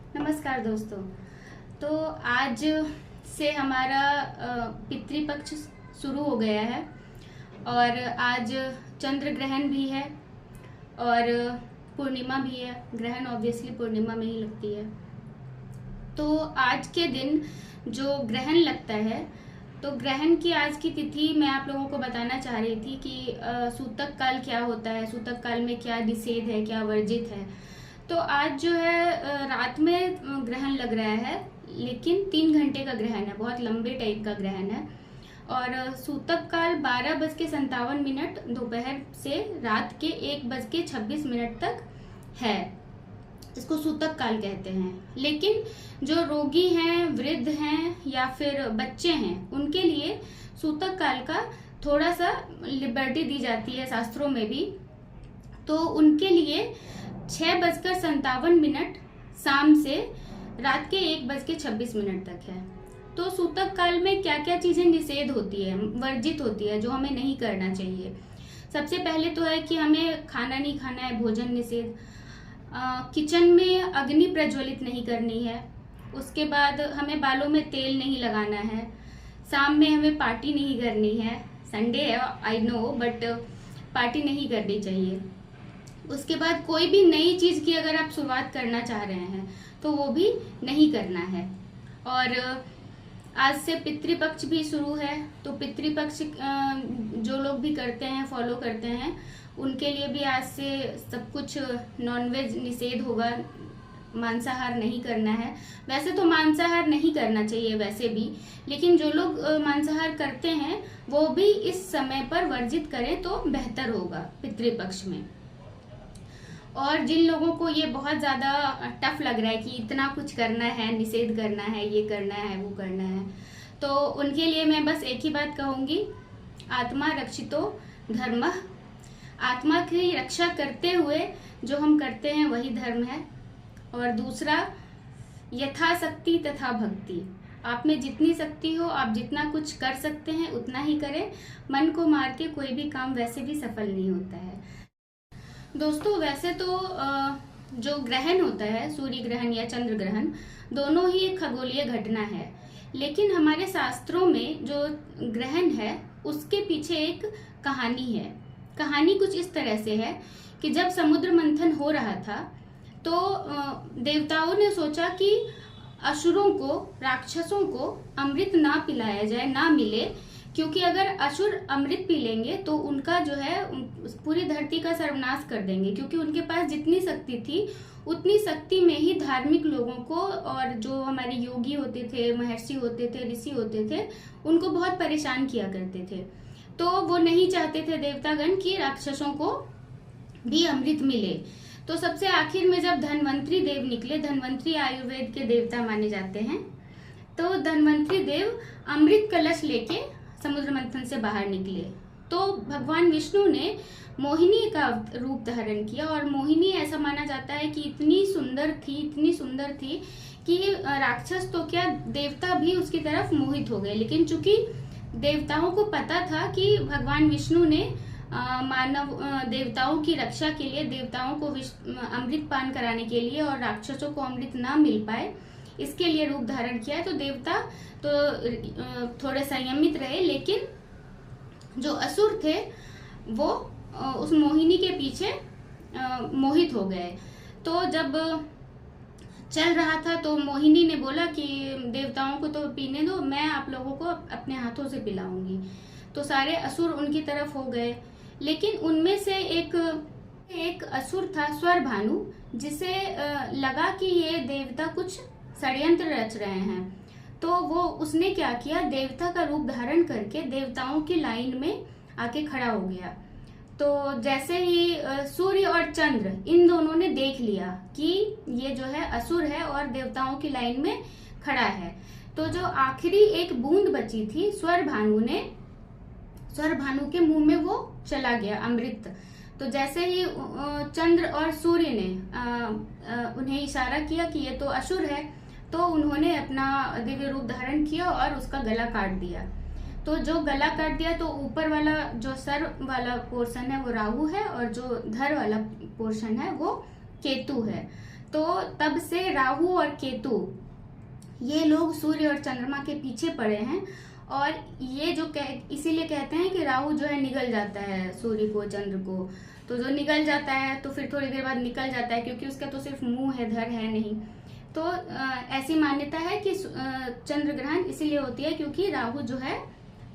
नमस्कार दोस्तों। तो आज से हमारा पितृपक्ष शुरू हो गया है और आज चंद्र ग्रहण भी है और पूर्णिमा भी है। ग्रहण ऑब्वियसली पूर्णिमा में ही लगती है। तो आज के दिन जो ग्रहण लगता है, तो ग्रहण की आज की तिथि मैं आप लोगों को बताना चाह रही थी कि सूतक काल क्या होता है, सूतक काल में क्या निषेध है, क्या वर्जित है। तो आज जो है रात में ग्रहण लग रहा है, लेकिन 3 घंटे का ग्रहण है, बहुत लंबे टाइप का ग्रहण है। और सूतक काल 12:57 दोपहर से रात के 1:26 तक है। इसको सूतक काल कहते हैं। लेकिन जो रोगी हैं, वृद्ध हैं या फिर बच्चे हैं, उनके लिए सूतक काल का थोड़ा सा लिबर्टी दी जाती है शास्त्रों में भी। तो उनके लिए 6:57 शाम से रात के 1:26 तक है। तो सूतक काल में क्या क्या चीजें निषेध होती है, वर्जित होती है, जो हमें नहीं करना चाहिए। सबसे पहले तो है कि हमें खाना नहीं खाना है, भोजन निषेध। किचन में अग्नि प्रज्वलित नहीं करनी है। उसके बाद हमें बालों में तेल नहीं लगाना है। शाम में हमें पार्टी नहीं करनी है। संडे है, आई नो, बट पार्टी नहीं करनी चाहिए। उसके बाद कोई भी नई चीज की अगर आप शुरुआत करना चाह रहे हैं तो वो भी नहीं करना है। और आज से पितृपक्ष भी शुरू है। तो पितृपक्ष जो लोग भी करते हैं, फॉलो करते हैं, उनके लिए भी आज से सब कुछ नॉनवेज निषेध होगा। मांसाहार नहीं करना है। वैसे तो मांसाहार नहीं करना चाहिए वैसे भी, लेकिन जो लोग मांसाहार करते हैं वो भी इस समय पर वर्जित करें तो बेहतर होगा पितृपक्ष में। और जिन लोगों को ये बहुत ज्यादा टफ लग रहा है कि इतना कुछ करना है, निषेध करना है, ये करना है, वो करना है, तो उनके लिए मैं बस एक ही बात कहूंगी, आत्मा रक्षितो धर्मः। आत्मा की रक्षा करते हुए जो हम करते हैं वही धर्म है। और दूसरा, यथाशक्ति तथा भक्ति। आप में जितनी शक्ति हो, आप जितना कुछ कर सकते हैं उतना ही करें। मन को मार के कोई भी काम वैसे भी सफल नहीं होता है। दोस्तों, वैसे तो जो ग्रहण होता है, सूर्य ग्रहण या चंद्र ग्रहण, दोनों ही एक खगोलीय घटना है। लेकिन हमारे शास्त्रों में जो ग्रहण है उसके पीछे एक कहानी है। कहानी कुछ इस तरह से है कि जब समुद्र मंथन हो रहा था तो देवताओं ने सोचा कि असुरों को, राक्षसों को अमृत ना पिलाया जाए, ना मिले, क्योंकि अगर असुर अमृत पी लेंगे तो उनका जो है पूरी धरती का सर्वनाश कर देंगे। क्योंकि उनके पास जितनी शक्ति थी उतनी शक्ति में ही धार्मिक लोगों को और जो हमारे योगी होते थे, महर्षि होते थे, ऋषि होते थे, उनको बहुत परेशान किया करते थे। तो वो नहीं चाहते थे देवतागण कि राक्षसों को भी अमृत मिले। तो सबसे आखिर में जब धन्वंतरी देव निकले, धन्वंतरी आयुर्वेद के देवता माने जाते हैं, तो धन्वंतरी देव अमृत कलश लेके समुद्र मंथन से बाहर निकले। तो भगवान विष्णु ने मोहिनी का रूप धारण किया। और मोहिनी ऐसा माना जाता है कि इतनी सुंदर थी, इतनी सुंदर थी कि राक्षस तो क्या, देवता भी उसकी तरफ मोहित हो गए। लेकिन चूंकि देवताओं को पता था कि भगवान विष्णु ने मानव देवताओं की रक्षा के लिए, देवताओं को अमृत पान कराने के लिए और राक्षसों को अमृत ना मिल पाए, इसके लिए रूप धारण किया। तो देवता तो थोड़े संयमित रहे, लेकिन जो असुर थे वो उस मोहिनी के पीछे मोहित हो गए। तो जब चल रहा था तो मोहिनी ने बोला कि देवताओं को तो पीने दो, मैं आप लोगों को अपने हाथों से पिलाऊंगी। तो सारे असुर उनकी तरफ हो गए। लेकिन उनमें से एक असुर था, स्वर भानु, जिसे लगा कि ये देवता कुछ षड्यंत्र रच रहे हैं। तो वो उसने क्या किया, देवता का रूप धारण करके देवताओं की लाइन में आके खड़ा हो गया। तो जैसे ही सूर्य और चंद्र इन दोनों ने देख लिया कि ये जो है असुर है और देवताओं की लाइन में खड़ा है, तो जो आखिरी एक बूंद बची थी, स्वर भानु के मुंह में वो चला गया अमृत। तो जैसे ही चंद्र और सूर्य ने उन्हें इशारा किया कि ये तो असुर है, तो उन्होंने अपना दिव्य रूप धारण किया और उसका गला काट दिया। तो जो गला काट दिया, तो ऊपर वाला जो सर वाला पोर्शन है वो राहु है और जो धर वाला पोर्शन है वो केतु है। तो तब से राहु और केतु ये लोग सूर्य और चंद्रमा के पीछे पड़े हैं। और ये जो इसीलिए कहते हैं कि राहु जो है निगल जाता है सूर्य को, चंद्र को। तो जो निगल जाता है तो फिर थोड़ी देर बाद निकल जाता है, क्योंकि उसका तो सिर्फ मुंह है, धड़ है नहीं। तो ऐसी मान्यता है कि चंद्र ग्रहण इसीलिए होती है क्योंकि राहु जो है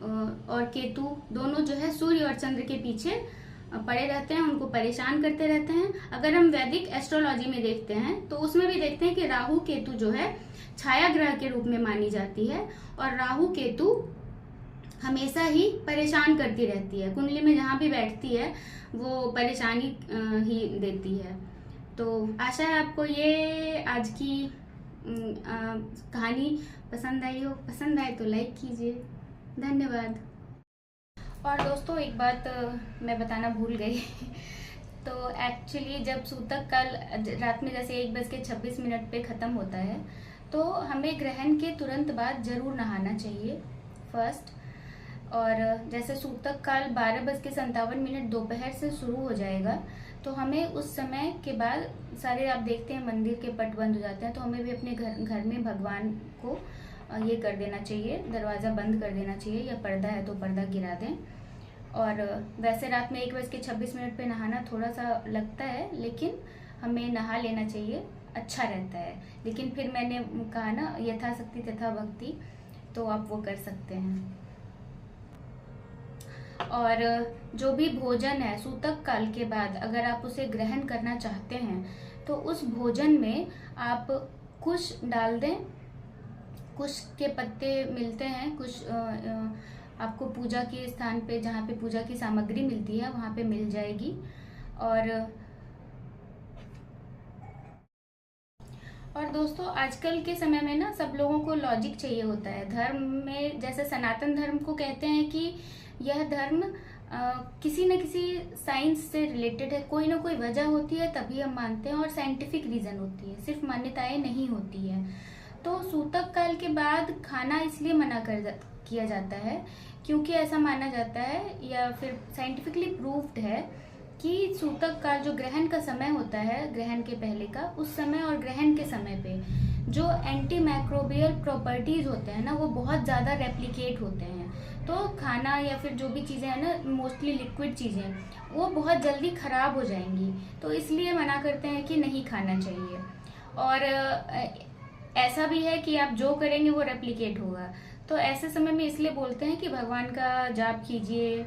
और केतु दोनों जो है सूर्य और चंद्र के पीछे पड़े रहते हैं, उनको परेशान करते रहते हैं। अगर हम वैदिक एस्ट्रोलॉजी में देखते हैं तो उसमें भी देखते हैं कि राहु केतु जो है छाया ग्रह के रूप में मानी जाती है, और राहु केतु हमेशा ही परेशान करती रहती है। कुंडली में जहां भी बैठती है वो परेशानी ही देती है। तो आशा है आपको ये आज की कहानी पसंद आई हो। पसंद आए तो लाइक कीजिए। धन्यवाद। और दोस्तों एक बात मैं बताना भूल गई तो एक्चुअली जब सूतक काल रात में जैसे 1:26 पे ख़त्म होता है तो हमें ग्रहण के तुरंत बाद जरूर नहाना चाहिए फर्स्ट। और जैसे सूतक काल 12:57 दोपहर से शुरू हो जाएगा, तो हमें उस समय के बाद सारे आप देखते हैं मंदिर के पट बंद हो जाते हैं, तो हमें भी अपने घर में भगवान को ये कर देना चाहिए, दरवाज़ा बंद कर देना चाहिए, या पर्दा है तो पर्दा गिरा दें। और वैसे रात में 1:26 पे नहाना थोड़ा सा लगता है, लेकिन हमें नहा लेना चाहिए, अच्छा रहता है। लेकिन फिर मैंने कहा ना, यथाशक्ति तथा भक्ति, तो आप वो कर सकते हैं। और जो भी भोजन है सूतक काल के बाद अगर आप उसे ग्रहण करना चाहते हैं तो उस भोजन में आप कुश डाल दें। कुश के पत्ते मिलते हैं, कुश आपको पूजा के स्थान पे, जहाँ पे पूजा की सामग्री मिलती है वहाँ पे मिल जाएगी। और दोस्तों आजकल के समय में ना सब लोगों को लॉजिक चाहिए होता है। धर्म में जैसे सनातन धर्म को कहते हैं कि यह धर्म किसी न किसी साइंस से रिलेटेड है, कोई ना कोई वजह होती है तभी हम मानते हैं, और साइंटिफिक रीजन होती है, सिर्फ मान्यताएं नहीं होती है। तो सूतक काल के बाद खाना इसलिए मना किया जाता है क्योंकि ऐसा माना जाता है, या फिर साइंटिफिकली प्रूव्ड है कि सूतक काल जो ग्रहण का समय होता है, ग्रहण के पहले का, उस समय और ग्रहण के समय पे जो एंटी माइक्रोबियल प्रॉपर्टीज होते हैं ना, वो बहुत ज़्यादा रेप्लिकेट होते हैं। तो खाना या फिर जो भी चीज़ें हैं ना, मोस्टली लिक्विड चीज़ें, वो बहुत जल्दी ख़राब हो जाएंगी, तो इसलिए मना करते हैं कि नहीं खाना चाहिए। और ऐसा भी है कि आप जो करेंगे वो रेप्लिकेट होगा। तो ऐसे समय में इसलिए बोलते हैं कि भगवान का जाप कीजिए,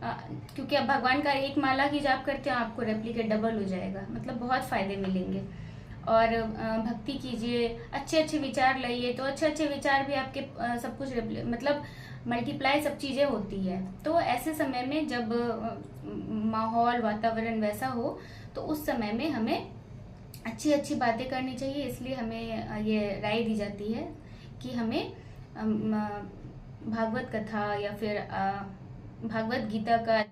क्योंकि अब भगवान का एक माला की जाप करते हैं आपको रेप्लिकेट डबल हो जाएगा, मतलब बहुत फायदे मिलेंगे। और भक्ति कीजिए, अच्छे अच्छे विचार लाइए, तो अच्छे अच्छे विचार भी आपके सब कुछ मतलब मल्टीप्लाई सब चीज़ें होती है। तो ऐसे समय में जब माहौल वातावरण वैसा हो तो उस समय में हमें अच्छी अच्छी बातें करनी चाहिए। इसलिए हमें ये राय दी जाती है कि हमें भागवत कथा या फिर भागवत गीता का